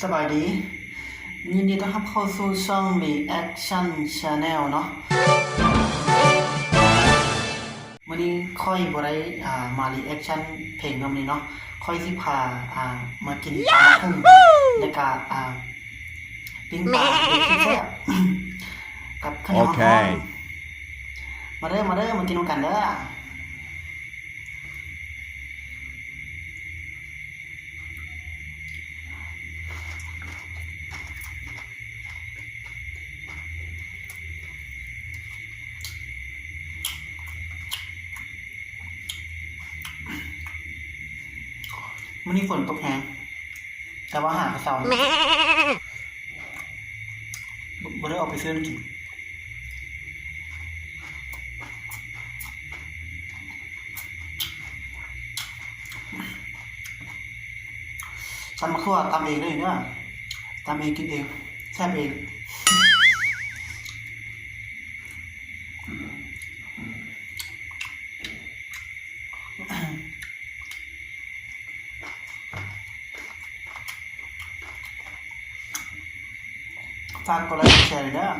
สบายดียินดีต้อนรับเข้าสู่ช่อง Reaction Channel เนาะมื้อนี้ค่อยบ่ได้มา reaction เพลงนำนี้เนาะค่อยสิพามากินตำบักหุ่งแล้วก็ปิ้งปลาแซ่บกับข้าวเหนียวฮ้อนมาเด้อมากินกันเด้อมื้อนี้ฝนตกแฮงแต่ว่าหากระเซาบ่ได้ออกไปซื้อกินตำมะขั่วตำเองเลยเนาะตำเองกินเองแซ่บเองฝากกดไลค์กดแชร์ด้วย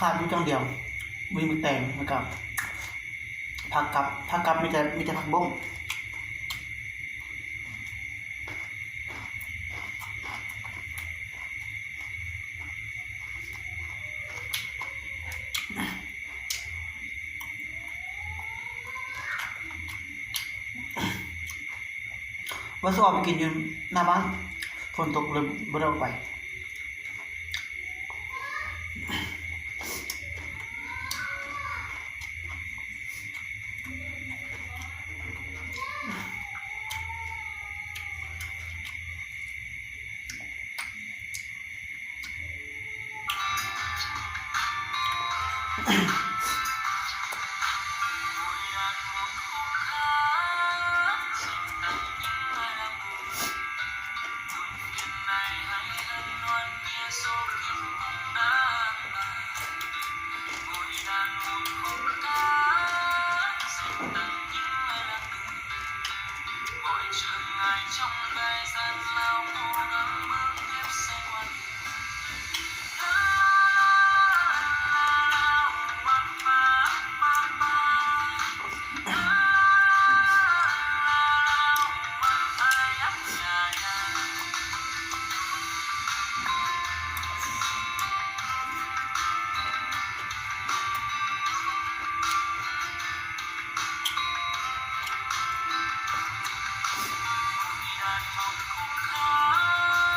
ขาดอยู่จังเดียวมีมือแต่งนะครับผักกับมีแต่ผักบ้งว่าจะออกไปกินอยู่หน้าบ้านฝนตกเลยบ่ได้ออกไป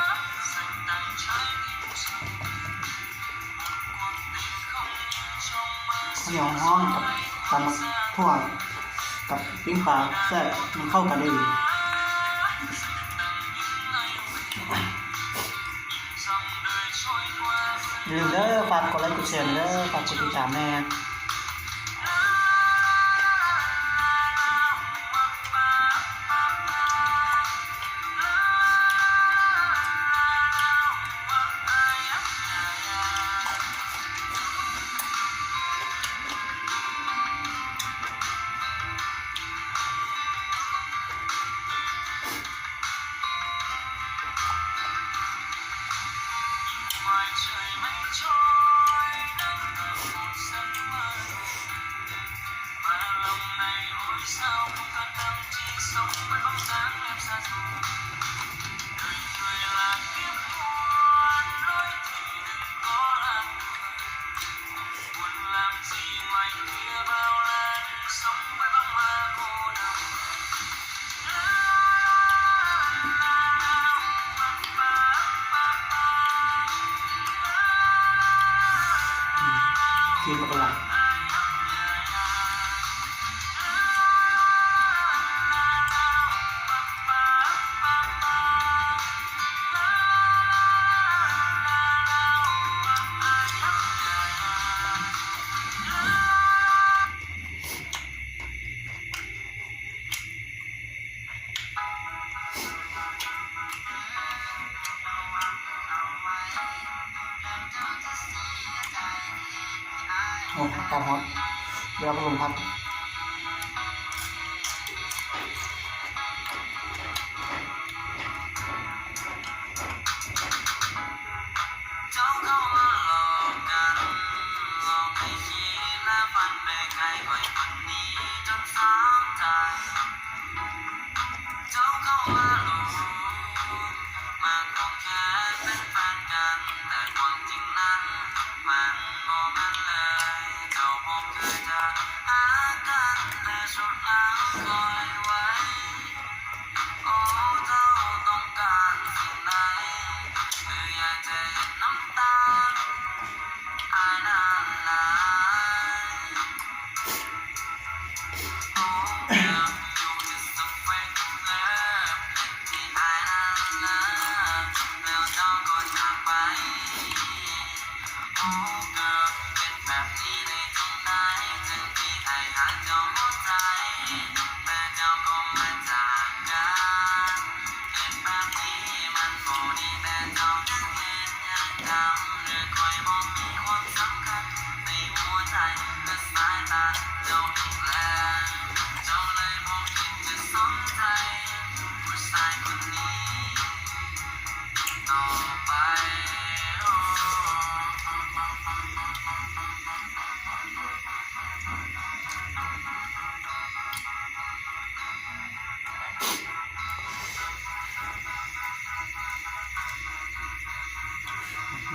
ข้าวเหนียวฮ้อนกับตำมะทั่วกับปิ้งปลาแซ่บมันเข้ากันได้ดีอย่าลืมเด้อฝากกดไลค์กดแชร์เด้อฝากกดติดตามแน่ อ้อากาศร้อนเดี๋ยวเราลมพัด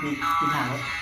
ดีกินหางแล้ว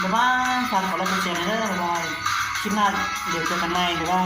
บ๊ายบายฝากกดไลค์กดแชร์นะเด้อบ๊ายบายคลิปหน้าเดี๋ยวเจอกันใหม่บ๊ายบาย